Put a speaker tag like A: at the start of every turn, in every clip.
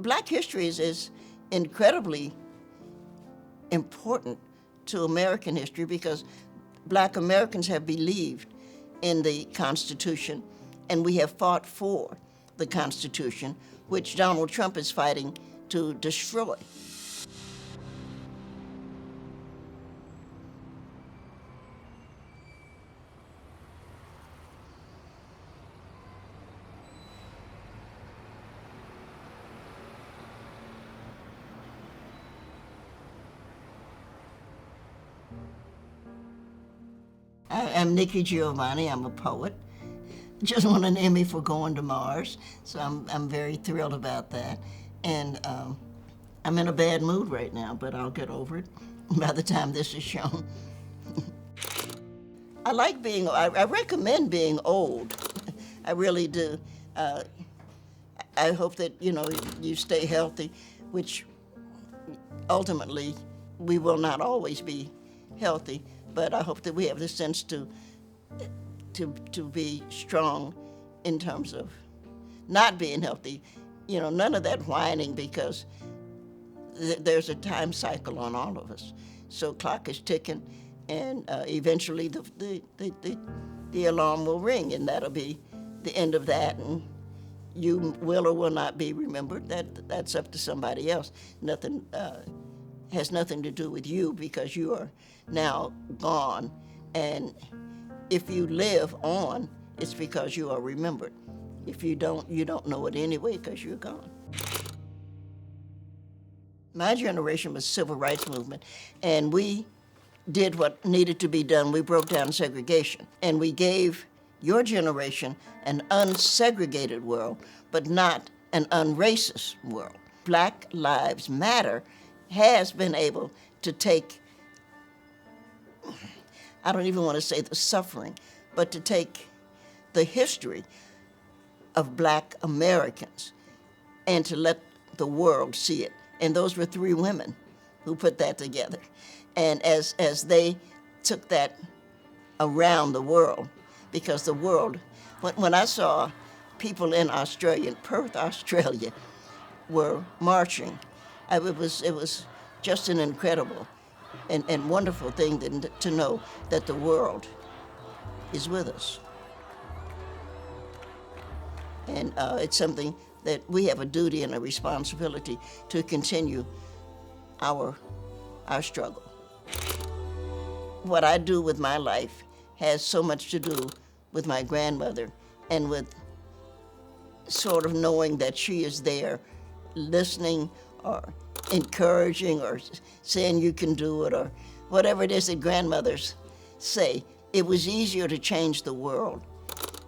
A: Black history is incredibly important to American history because Black Americans have believed in the Constitution, and we have fought for the Constitution, which Donald Trump is fighting to destroy. I'm Nikki Giovanni. I'm a poet. Just won an Emmy for Going to Mars, so I'm very thrilled about that. And I'm in a bad mood right now, but I'll get over it by the time this is shown. I recommend being old. I really do. I hope that, you stay healthy, which ultimately we will not always be healthy, but I hope that we have the sense to be strong in terms of not being healthy. None of that whining, because there's a time cycle on all of us. So clock is ticking, and eventually the alarm will ring, and that'll be the end of that, and you will or will not be remembered. That's up to somebody else. Nothing has nothing to do with you, because you are now gone, and if you live on, it's because you are remembered. If you don't know it anyway, because you're gone. My generation was civil rights movement, and we did what needed to be done. We broke down segregation, and we gave your generation an unsegregated world, but not an unracist world. Black Lives Matter has been able to take, I don't even want to say the suffering, but to take the history of Black Americans and to let the world see it. And those were 3 women who put that together. And as they took that around the world, because the world, when I saw people in Australia, in Perth, Australia, were marching, it was just an incredible and wonderful thing to know that the world is with us. And it's something that we have a duty and a responsibility to continue our struggle. What I do with my life has so much to do with my grandmother, and with sort of knowing that she is there, listening or encouraging or saying you can do it, or whatever it is that grandmothers say. It was easier to change the world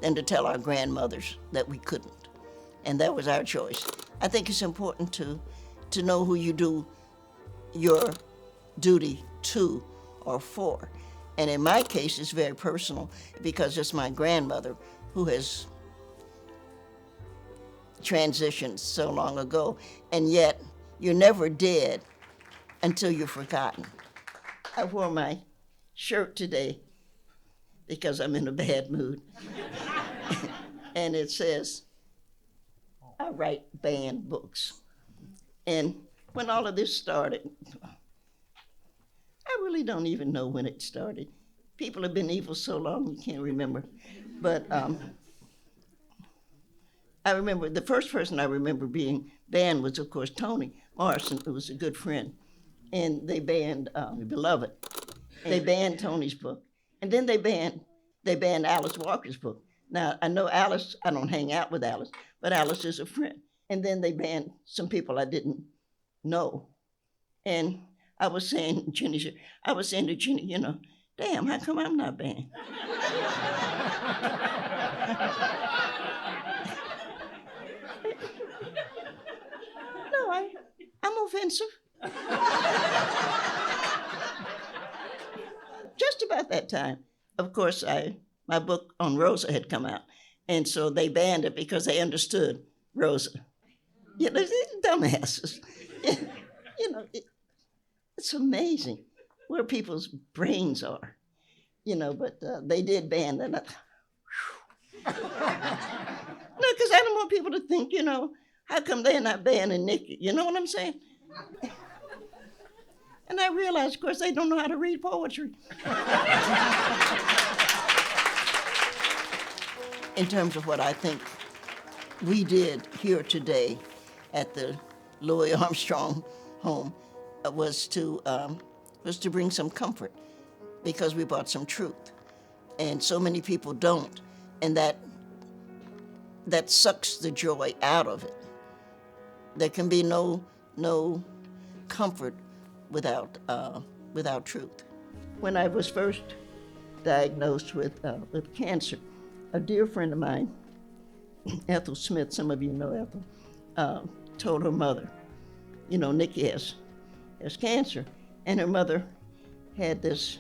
A: than to tell our grandmothers that we couldn't. And that was our choice. I think it's important to know who you do your duty to or for. And in my case, it's very personal, because it's my grandmother who has transitioned so long ago, and yet you're never dead until you're forgotten. I wore my shirt today because I'm in a bad mood. And it says, I write banned books. And when all of this started, I really don't even know when it started. People have been evil so long you can't remember. But I remember, the first person I remember being banned was, of course, Toni Morrison, who was a good friend. And they banned Beloved. They banned Toni's book. And then they banned Alice Walker's book. Now, I know Alice, I don't hang out with Alice, but Alice is a friend. And then they banned some people I didn't know. And I was saying to Jenny, damn, how come I'm not banned? No, I'm offensive. Just about that time, of course, my book on Rosa had come out, and so they banned it because they understood Rosa. They're dumbasses. It's amazing where people's brains are, but they did ban that. No, because I don't want people to think, How come they're not banning Nikki? You know what I'm saying? And I realized, of course, they don't know how to read poetry. In terms of what I think we did here today at the Louis Armstrong home was to bring some comfort, because we brought some truth, and so many people don't, and that sucks the joy out of it. There can be no comfort without truth. When I was first diagnosed with cancer, a dear friend of mine, Ethel Smith, some of you know Ethel, told her mother, you know, Nikki has cancer, and her mother had this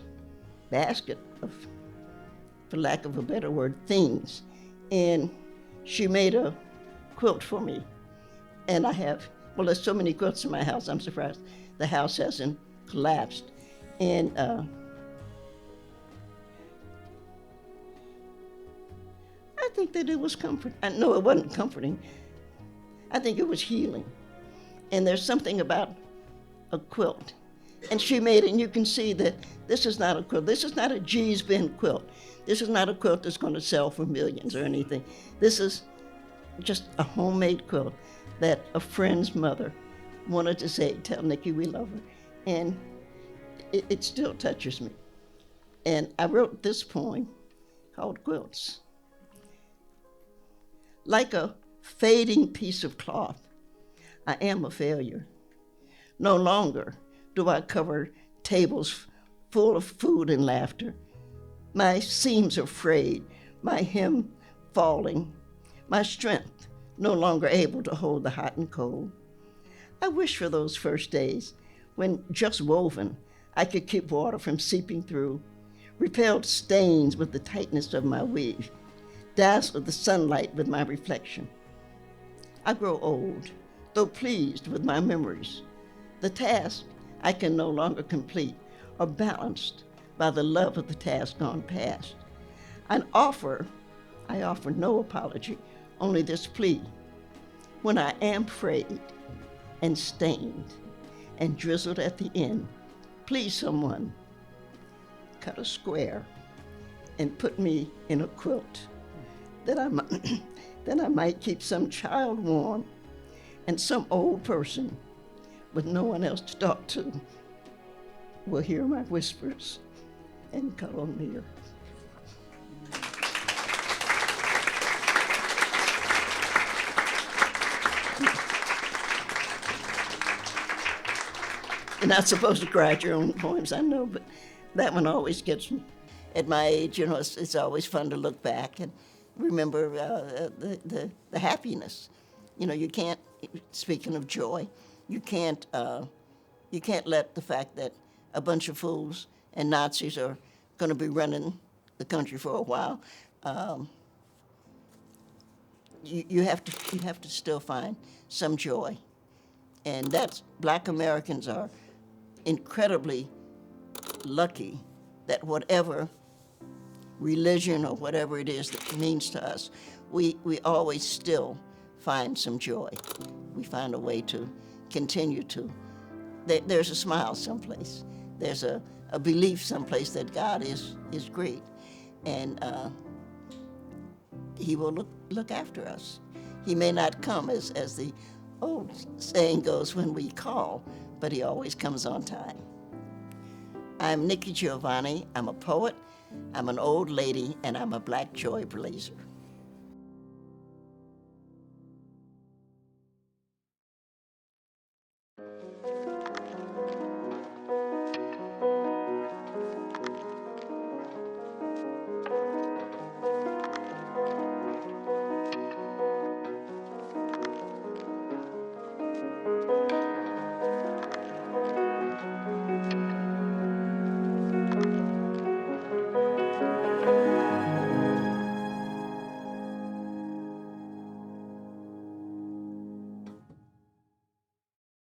A: basket of, for lack of a better word, things, and she made a quilt for me. And I have, well, there's so many quilts in my house, I'm surprised the house hasn't collapsed. And I think that it was comfort. No, it wasn't comforting. I think it was healing. And there's something about a quilt. And she made it, and you can see that this is not a quilt. This is not a G's Bin quilt. This is not a quilt that's going to sell for millions or anything. This is just a homemade quilt that a friend's mother wanted to say, tell Nikki we love her. And it still touches me. And I wrote this poem called Quilts. Like a fading piece of cloth, I am a failure. No longer do I cover tables full of food and laughter. My seams are frayed, my hem falling, my strength no longer able to hold the hot and cold. I wish for those first days when, just woven, I could keep water from seeping through, repelled stains with the tightness of my weave, dazzled the sunlight with my reflection. I grow old, though pleased with my memories. The task I can no longer complete are balanced by the love of the task gone past. I offer no apology, only this plea. When I am frayed and stained and drizzled at the end, please someone cut a square and put me in a quilt that I might keep some child warm and some old person with no one else to talk to will hear my whispers and cuddle near. You're not supposed to cry at your own poems, I know, but that one always gets me. At my age, you know, it's always fun to look back and remember the happiness. You know, you can't, speaking of joy, you can't let the fact that a bunch of fools and Nazis are going to be running the country for a while. You have to still find some joy, and that's Black Americans are incredibly lucky that whatever religion or whatever it is that means to us, we always still find some joy. We find a way to continue to. There's a smile someplace. There's a belief someplace that God is great, and He will look after us. He may not come as the old saying goes when we call, but He always comes on time. I'm Nikki Giovanni. I'm a poet, I'm an old lady, and I'm a Black joy blazer.